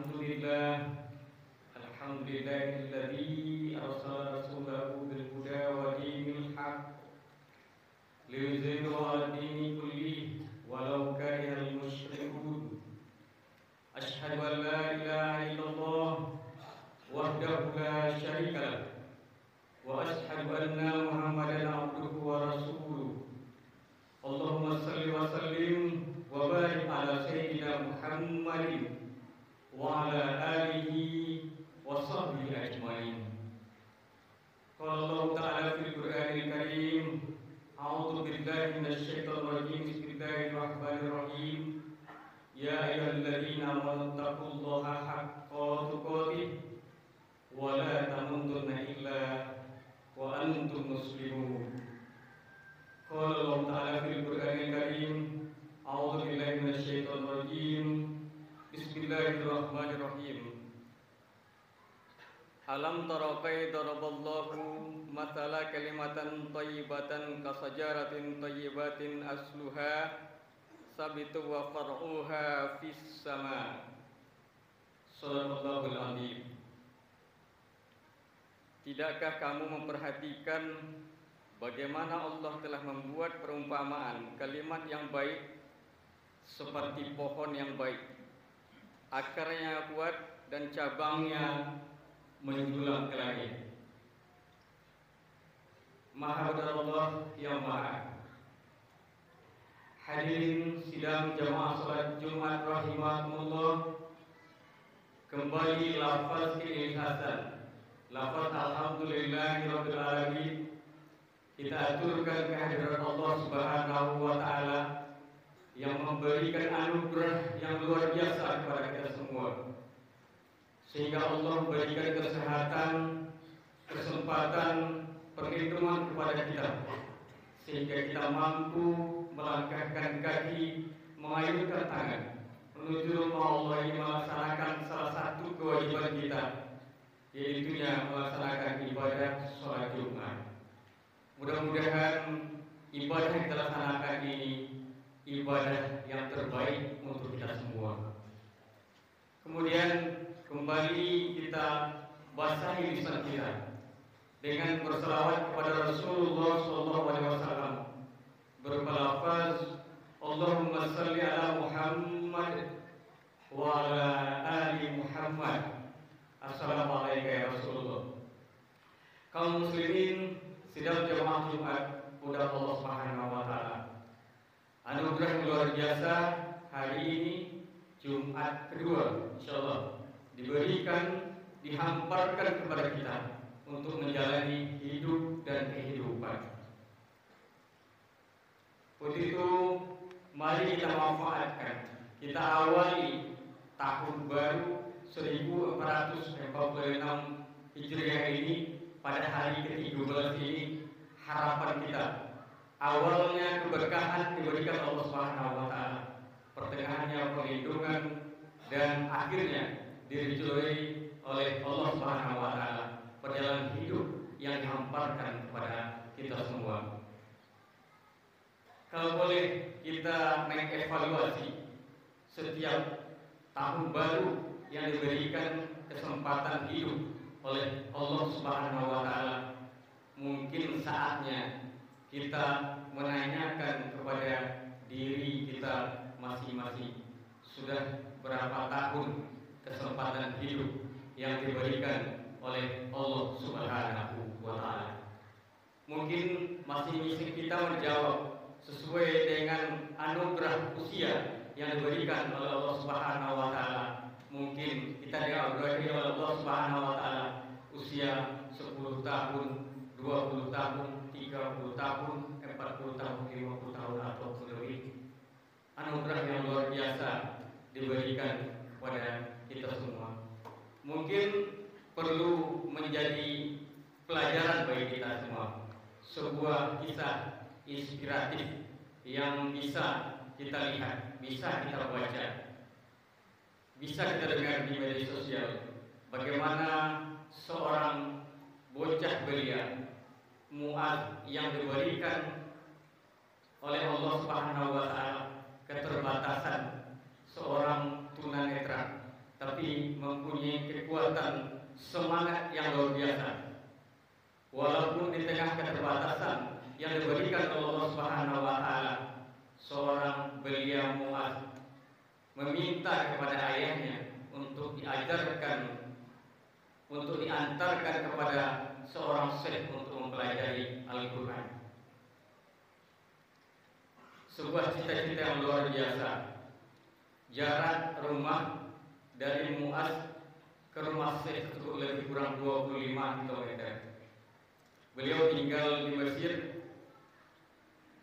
Alhamdulillah, alhamdulillahilladzi arsala rasulahu bil huda wa dinil haq liyuzhirahu 'ala dini kullihi walau karihal musyrikun. Asyhadu an la ilaha illallah wahdahu la syarika lah wa asyhadu anna Muhammadan abduhu wa rasuluh. Allahumma salli wa sallim wa barik ala sayyidina Muhammadin wa ala alihi wa sahbihi ajmain. Qala Allah ta'ala fil Qur'anil Karim, a'udzu billahi minasy syaithanir rajim. Bismillahirrahmanirrahim. Ya ayyuhalladzina amanu taqullaha haqqa tuqatih wa la tamutunna illa wa antum muslimun. Qala Allah ta'ala fil Qur'anil Karim, a'udzu billahi minasy syaithanir rajim. Bismillahirrahmanirrahim. Alam tara kaifa daraballahu mathala kalimatan thayyibatan kasajaratin thayyibatin asluha sabitu wa far'uha fis sama. Shadaqallahul azim. Tidakkah kamu memperhatikan bagaimana Allah telah membuat perumpamaan kalimat yang baik seperti pohon yang baik, akarnya kuat dan cabangnya menjulang ke langit. Maha benar Allah yang maha. Hadirin sidang jamaah salat Jumat rahimakumullah, kembali lafaz keikhlasan, lafaz alhamdulillahirabbil alamin kita aturkan kehadirat Allah Subhanahu wa taala yang memberikan anugerah yang luar biasa kepada kita semua, sehingga Allah memberikan kesehatan, kesempatan, perlindungan kepada kita, sehingga kita mampu melangkahkan kaki, mengayunkan tangan menuju rumah Allah ini melaksanakan salah satu kewajiban kita, yaitu melaksanakan ibadah sholat Jumat. Mudah-mudahan ibadah yang kita laksanakan ini ibadah yang terbaik untuk kita semua. Kemudian kembali kita basahi lisan kita dengan berselawat kepada Rasulullah SAW berupa lafaz Allahumma salli ala Muhammad wa ala ali Muhammad. Assalamualaikum ya Rasulullah. Kaum muslimin sidang jamaah Jumat mudah Allah Subhanahu wa taala, anugerah yang luar biasa hari ini Jumat kedua insyaallah diberikan, dihamparkan kepada kita untuk menjalani hidup dan kehidupan. Untuk itu mari kita manfaatkan, kita awali tahun baru 1446 Hijriah ini pada hari ke-13 ini. Harapan kita awalnya keberkahan diberikan Allah Subhanahu wa taala, pertengahannya perlindungan, dan akhirnya diridhoi oleh Allah Subhanahu wa taala, perjalanan hidup yang dihamparkan kepada kita semua. Kalau boleh kita mengevaluasi setiap tahun baru yang diberikan kesempatan hidup oleh Allah Subhanahu wa taala, mungkin saatnya kita menanyakan kepada diri kita masing-masing, sudah berapa tahun kesempatan hidup yang diberikan oleh Allah Subhanahu wa taala. Mungkin masing-masing kita menjawab sesuai dengan anugerah usia yang diberikan oleh Allah Subhanahu wa taala. Mungkin kita dianugerahi oleh Allah Subhanahu wa taala usia 10 tahun, 20 tahun, 30 tahun, 40 tahun, 50 tahun atau lebih. Anugerah yang luar biasa diberikan kepada kita semua. Mungkin perlu menjadi pelajaran bagi kita semua, sebuah kisah inspiratif yang bisa kita lihat, bisa kita baca, bisa kita dengar di media sosial. Bagaimana seorang bocah belia Mu'adz yang diberikan oleh Allah Subhanahu wa taala keterbatasan seorang tunanetra, tapi kekuatan semangat yang luar biasa. Walaupun di tengah keterbatasan yang diberikan oleh Allah Subhanahu wa taala, seorang belia Mu'adz meminta kepada ayahnya untuk diajarkan, untuk diantarkan kepada seorang syekh untuk mempelajari Al-Quran. Sebuah cita-cita yang luar biasa. Jarak rumah dari Mu'adz ke rumah syekh itu lebih kurang 25 km. Beliau tinggal di Mesir,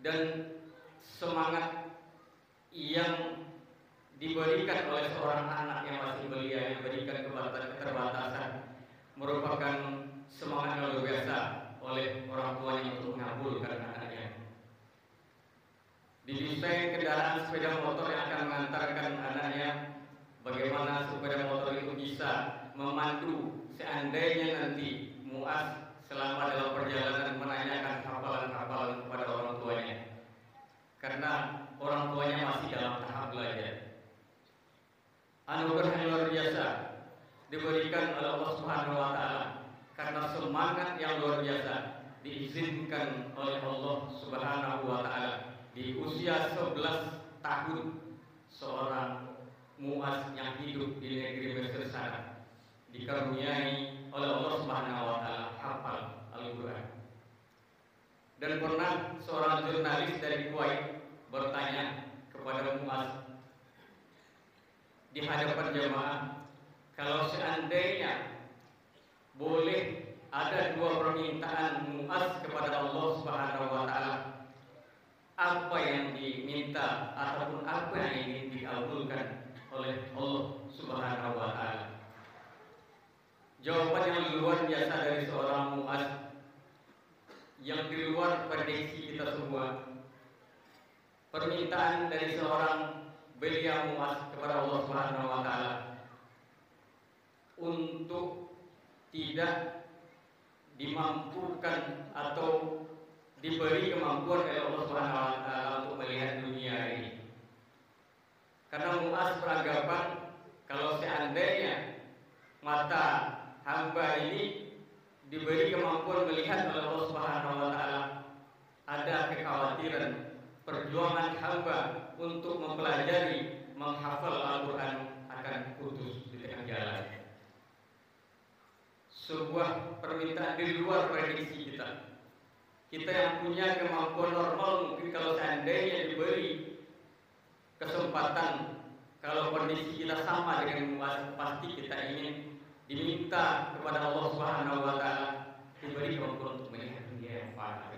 dan semangat yang diberikan oleh seorang anak yang masih belia, yang diberikan keterbatasan, merupakan semangat yang luar biasa oleh orang tuanya untuk mengabulkan anaknya. Didesain kendaraan sepeda motor yang akan mengantarkan anaknya. Bagaimana sepeda motor itu bisa memandu seandainya nanti Mu'adz selama dalam perjalanan menanyakan hafalan-hafalan kepada orang tuanya, karena orang tuanya masih dalam tahap belajar. Anugerah yang luar biasa diberikan oleh Allah Subhanahu wa taala, karena semangat yang luar biasa diizinkan oleh Allah Subhanahu wa taala. Di usia 11 tahun seorang Mu'adz yang hidup di negeri Mesir sana dikaruniai oleh Allah Subhanahu wa taala hafal Al-Qur'an. Dan pernah seorang jurnalis dari Kuwait bertanya kepada Mu'adz di hadapan jemaah, kalau seandainya boleh ada dua permintaan Mu'adz kepada Allah Subhanahu wa taala, apa yang diminta ataupun apa yang ingin dikabulkan oleh Allah Subhanahu wa taala? Jawaban yang luar biasa dari seorang Mu'adz yang di luar prediksi kita semua. Permintaan dari seorang belia Mu'adz kepada Allah Subhanahu wa taala untuk tidak dimampukan atau diberi kemampuan oleh Allah Subhanahu wa taala untuk melihat dunia ini. Karena Mu'adz beranggapan kalau seandainya mata hamba ini diberi kemampuan melihat oleh Allah Subhanahu wa taala, ada kekhawatiran perjuangan hamba untuk mempelajari, menghafal Al-Qur'an akan putus di tengah jalan. Sebuah permintaan di luar prediksi kita. Kita yang punya kemampuan normal mungkin kalau seandainya diberi kesempatan, kalau kondisi kita sama dengan Mu'adz, pasti kita ingin diminta kepada Allah Subhanahu wa taala diberi kemampuan untuk melihat dunia yang fana.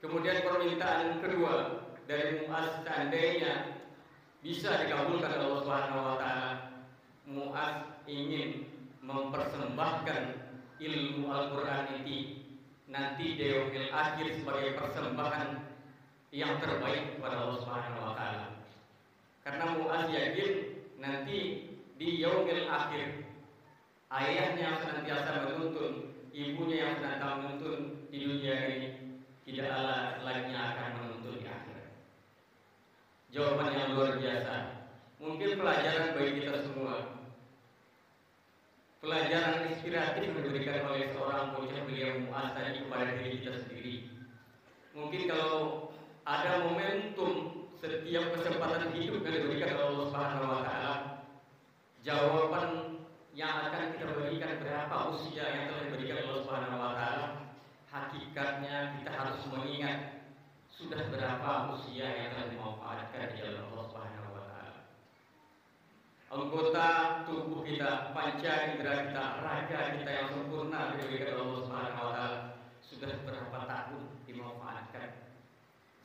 Kemudian permintaan kedua dari Mu'adz, seandainya bisa dikabulkan oleh Allah Subhanahu wa taala, Mu'adz ingin mempersembahkan ilmu Al-Quran ini nanti di yaumil akhir sebagai persembahan yang terbaik kepada Allah Subhanahu wa taala. Karena Mu'adz yakin nanti di yaumil akhir ayahnya yang senantiasa menuntun, ibunya yang senantiasa menuntun di dunia ini tidaklah lagi akan menuntun di akhirat. Jawaban yang luar biasa. Mungkin pelajaran bagi kita semua. Pelajaran inspiratif yang diberikan oleh seorang bocah belia Mu'adz tadi kepada diri kita sendiri. Mungkin kalau ada momentum setiap kesempatan hidup yang diberikan oleh Allah Subhanahu wa taala, jawaban yang akan kita berikan berapa usia yang telah diberikan oleh Allah Subhanahu wa taala, hakikatnya kita harus mengingat sudah berapa usia yang telah dimanfaatkan di jalan Allah Subhanahu wa taala. Anggota tubuh kita, panca indera kita, raga kita yang sempurna diberikan Allah Subhanahu wa taala, sudah berapa tahun dimanfaatkan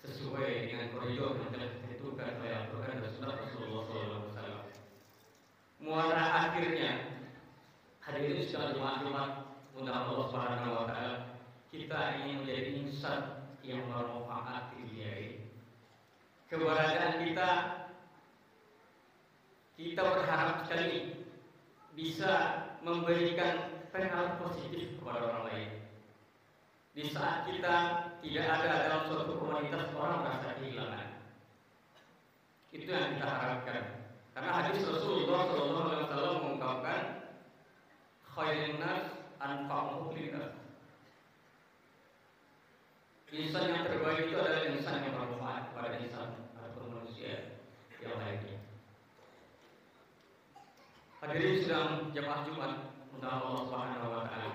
sesuai dengan koridor yang telah ditentukan oleh Al-Quran dan Sunnah Rasulullah SAW. Muara akhirnya, hadirin sekalian jemaah undangan Allah Subhanahu wa taala, kita ingin menjadi insan yang bermanfaat di dunia ini. Keberadaan kita berharap sekali bisa memberikan pengaruh positif kepada orang lain. Di saat kita tidak ada dalam suatu komunitas, orang merasa kehilangan. Itu yang kita harapkan. Karena hadis Rasulullah SAW mengungkapkan khairun nas anfa'uhum linnas. Insan yang terbaik itu adalah insan yang bermanfaat kepada insan atau manusia yang lainnya. Hadirin sedang jemaah Jumat untuk Allah Subhanahu wa taala.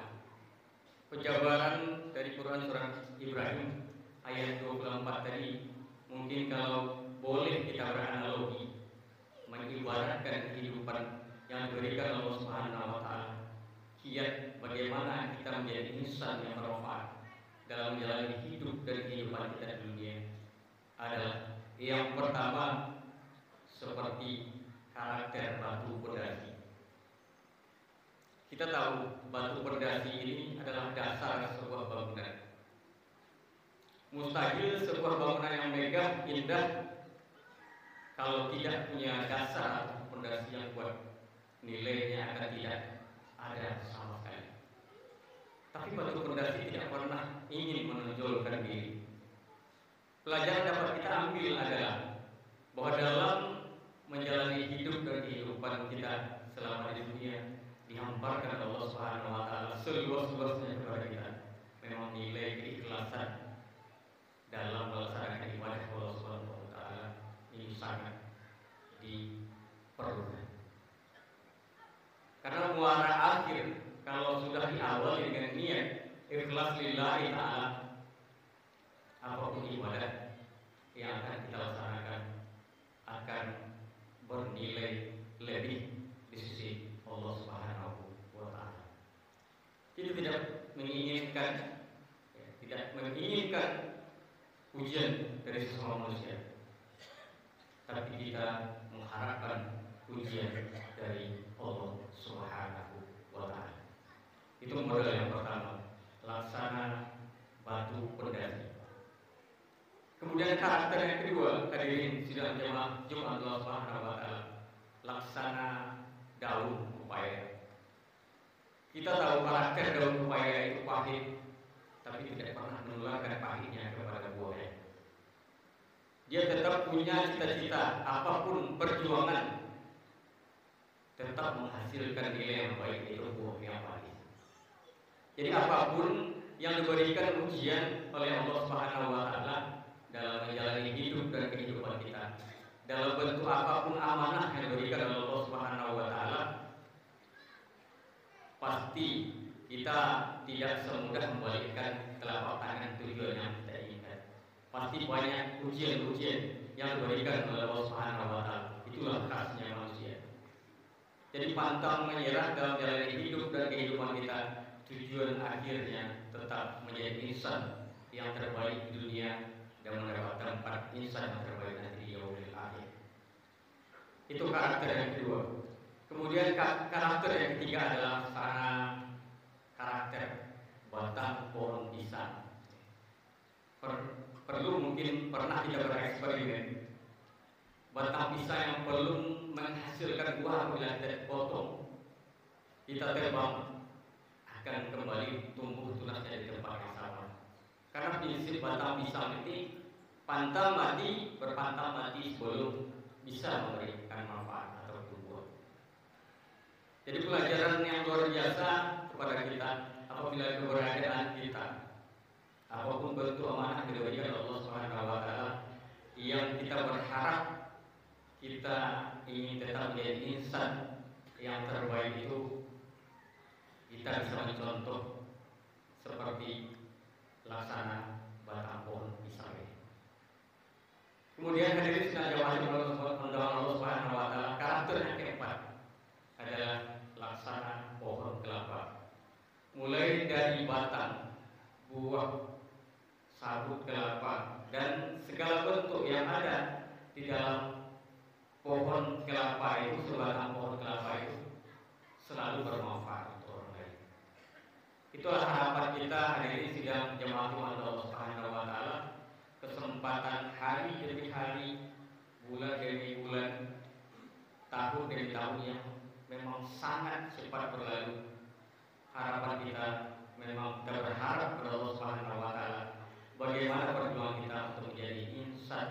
Penjabaran dari Quran surat Ibrahim ayat 24 tadi mungkin kalau boleh kita beranalogi mengibaratkan kehidupan yang diberikan Allah Subhanahu wa taala. Kiat bagaimana kita menjadi insan yang bermanfaat dalam menjalani hidup dan kehidupan kita di dunia adalah yang pertama seperti karakter batu pondasi. Kita tahu batu pondasi ini adalah dasar sebuah bangunan. Mustahil sebuah bangunan yang megah, indah kalau tidak punya dasar atau pondasi yang kuat, nilainya akan tidak ada sama sekali. Tapi batu pondasi tidak pernah ingin menonjolkan diri. Pelajaran dapat kita ambil adalah bahwa dalam menjalani hidup dan kehidupan kita selama di dunia dihamparkan Allah Subhanahu wa taala seluas-luasnya kepada kita. Memang nilai keikhlasan dalam melaksanakan ibadah Allah Subhanahu wa taala ini sangat diperlukan. Karena muara akhir kalau sudah diawali dengan niat ikhlas lillahi ta'ala, apapun ibadah yang akan kita laksanakan akan bernilai lebih di sisi Allah Subhanahu wa taala. Kita tidak menginginkan pujian dari sesama manusia, tapi kita mengharapkan pujian dari Allah Subhanahu wa taala. Itu modal yang pertama, laksana batu pondasi. Kemudian karakter yang kedua, hadirin sidang jemaah Jumat Allah Subhanahu wa taala, laksana daun pepaya. Kita tahu karakter daun pepaya itu pahit, tapi tidak pernah menularkan pahitnya kepada buahnya. Dia tetap punya cita-cita, apapun perjuangan tetap menghasilkan nilai yang baik, itu buah yang baik. Jadi apapun yang diberikan ujian oleh Allah Subhanahu wa taala dalam menjalani hidup dan kehidupan kita, dalam bentuk apapun amanah yang diberikan oleh Allah Subhanahu wa taala, pasti kita tidak semudah membalikkan telapak tangan tujuan yang kita inginkan. Pasti banyak ujian-ujian yang diberikan oleh Allah Subhanahu wa taala. Itulah khasnya manusia. Jadi pantang menyerah dalam menjalani hidup dan kehidupan kita. Tujuan akhirnya tetap menjadi insan yang terbaik di dunia dan mendapat tempat insan yang terbaik nanti di yaumil akhir. Itu karakter yang kedua. Kemudian karakter yang ketiga adalah karakter batang pohon pisang. Perlu mungkin pernah kita bereksperimen. Batang pisang yang belum menghasilkan buah apabila kita potong, kita tebang, akan kembali tumbuh tunasnya di tempat yang sama. Karena prinsip batang pisang ini berpantang mati sebelum bisa memberikan manfaat atau tumbuh. Jadi pelajaran yang luar biasa kepada kita apabila keberadaan kita, apapun bentuk amanah yang diberikan Allah Subhanahu wa taala, yang kita berharap kita ingin tetap menjadi insan yang terbaik itu, kita bisa mencontoh seperti laksana batang pohon pisang. Kemudian hadirin sekalian Allah Subhanahu wa taala, karakter yang keempat adalah laksana pohon kelapa. Mulai dari batang, buah, sabut kelapa dan segala bentuk yang ada di dalam pohon kelapa itu, sebatang pohon kelapa itu selalu bermanfaat untuk orang lain. Itulah harapan kita hadirin sidang jemaah Allah Subhanahu wa taala. Kesempatan hari demi hari, bulan demi bulan, tahun demi tahun yang memang sangat cepat berlalu. Harapan kita memang kita berharap kepada Allah Subhanahu wa taala bagaimana perjuangan kita untuk menjadi insan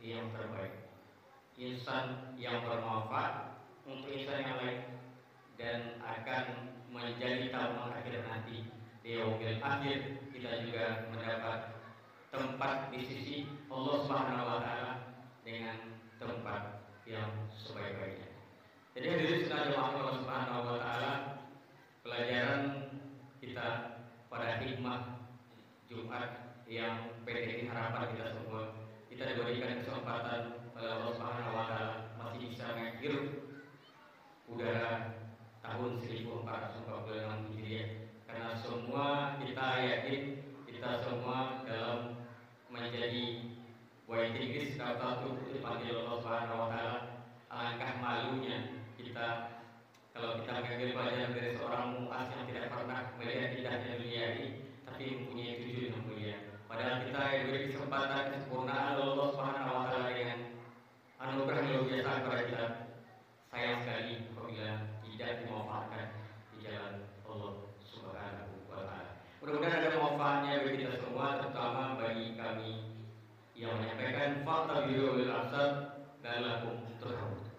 yang terbaik. insan yang bermanfaat untuk insan yang lain dan akan menjadi tamu akhir nanti di yaumil akhir. Kita juga mendapat tempat di sisi Allah Subhanahu wa taala dengan tempat yang sebaik-baiknya. Jadi hadirin sekalian Allah Subhanahu wa taala, pelajaran kita pada hikmah Jumat yang pendek ini, harapan kita semua kita diberikan kesempatan oleh Allah Subhanahu wa taala masih bisa menghirup udara tahun 1446 Hijriah, karena semua kita yakin kita semua dalam menjadi waiting list atau dipanggil Allah Subhanahu wa taala. Alangkah malunya kita kalau kita mengambil pelajaran dari seorang mu'az yang tidak pernah melihat indahnya dunia ini, tapi mempunyai tujuan yang mulia. Padahal kita diberi kesempatan kesempurnaan Allah Subhanahu wa taala dengan anugerah yang luar biasa kepada kita. Sayang sekali apabila tidak dimanfaatkan di jalan Allah Subhanahu wa taala. Mudah-mudahan ada manfaatnya bagi kita semua, terutama bagi kami yang menyampaikan fakta biru bil asar dan lakum turhamun.